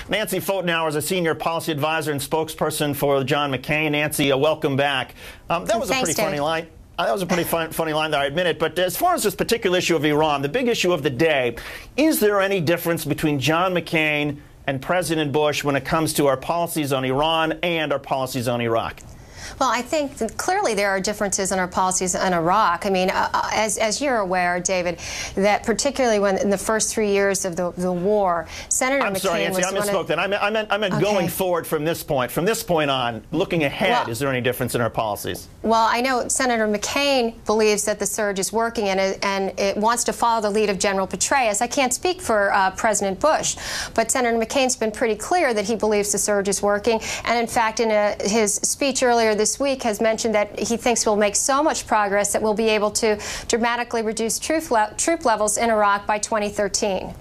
Nancy Pfotenhauer is a senior policy advisor and spokesperson for John McCain. Nancy, welcome back. That was a pretty funny line. That was a pretty funny line there, I admit it. But as far as this particular issue of Iran, the big issue of the day, is there any difference between John McCain and President Bush when it comes to our policies on Iran and our policies on Iraq? Well, I think that clearly there are differences in our policies in Iraq. I mean, as you're aware, David, that particularly when in the first 3 years of the war, Senator I'm McCain sorry, Nancy, I misspoke then. I meant okay. Going forward from this point on, looking ahead, well, is there any difference in our policies? Well, I know Senator McCain believes that the surge is working and it wants to follow the lead of General Petraeus. I can't speak for President Bush, but Senator McCain's been pretty clear that he believes the surge is working. And in fact, in his speech earlier this week has mentioned that he thinks we'll make so much progress that we'll be able to dramatically reduce troop levels in Iraq by 2013.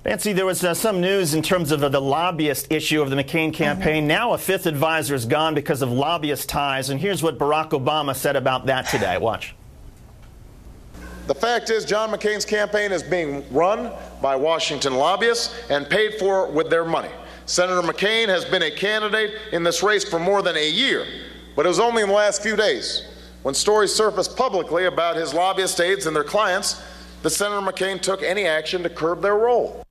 Nancy, there was some news in terms of the lobbyist issue of the McCain campaign. Now a fifth advisor is gone because of lobbyist ties, and here's what Barack Obama said about that today. Watch. The fact is, John McCain's campaign is being run by Washington lobbyists and paid for with their money. Senator McCain has been a candidate in this race for more than a year, but it was only in the last few days when stories surfaced publicly about his lobbyist aides and their clients that Senator McCain took any action to curb their role.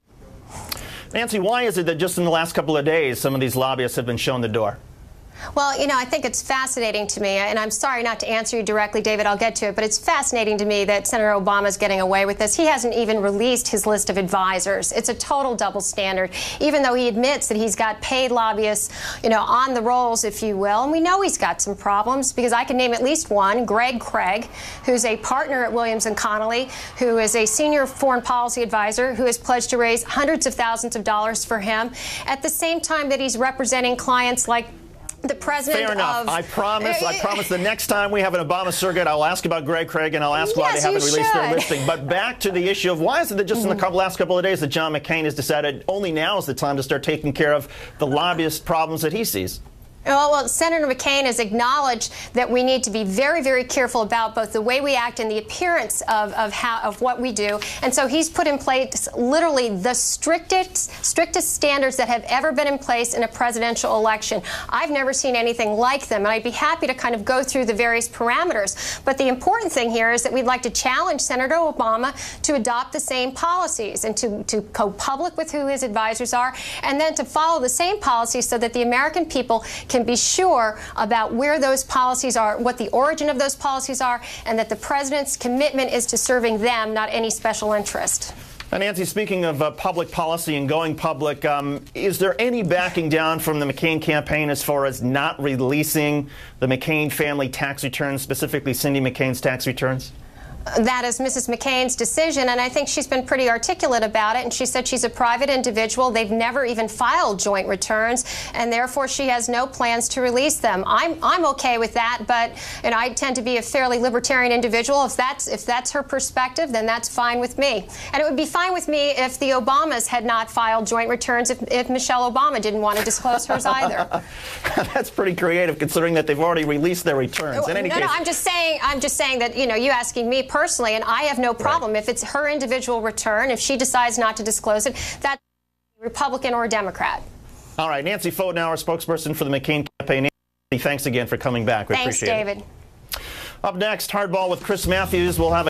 Nancy, why is it that just in the last couple of days some of these lobbyists have been shown the door? Well, you know, I think it's fascinating to me, and I'm sorry not to answer you directly, David, I'll get to it, but it's fascinating to me that Senator Obama's getting away with this. He hasn't even released his list of advisors. It's a total double standard, even though he admits that he's got paid lobbyists, you know, on the rolls, if you will, and we know he's got some problems, because I can name at least one, Greg Craig, who's a partner at Williams & Connolly, who is a senior foreign policy advisor, who has pledged to raise hundreds of thousands of dollars for him, at the same time that he's representing clients like the president. Fair enough. I promise the next time we have an Obama surrogate, I'll ask about Greg Craig and I'll ask why they haven't released their listing. But back to the issue of why is it that just in the last couple of days that John McCain has decided only now is the time to start taking care of the lobbyist problems that he sees? Well, Senator McCain has acknowledged that we need to be very, very careful about both the way we act and the appearance of what we do. And so he's put in place literally the strictest standards that have ever been in place in a presidential election. I've never seen anything like them, and I'd be happy to kind of go through the various parameters. But the important thing here is that we'd like to challenge Senator Obama to adopt the same policies and to go public with who his advisors are, and then to follow the same policies so that the American people can be sure about where those policies are, what the origin of those policies are, and that the president's commitment is to serving them, not any special interest. Nancy, speaking of public policy and going public, is there any backing down from the McCain campaign as far as not releasing the McCain family tax returns, specifically Cindy McCain's tax returns? That is Mrs. McCain's decision, and I think she's been pretty articulate about it, and she said she's a private individual. They've never even filed joint returns, and therefore she has no plans to release them. I'm okay with that, but and I tend to be a fairly libertarian individual. If that's her perspective, then that's fine with me. And it would be fine with me if the Obamas had not filed joint returns, if Michelle Obama didn't want to disclose hers either. That's pretty creative, considering that they've already released their returns. In any case, no, I'm just saying that, you know, you asking me personally, and I have no problem if it's her individual return. If she decides not to disclose it, that's Republican or Democrat. All right, Nancy Pfotenhauer, spokesperson for the McCain campaign. Nancy, thanks again for coming back. We appreciate it. Thanks, David. Up next, Hardball with Chris Matthews. We'll have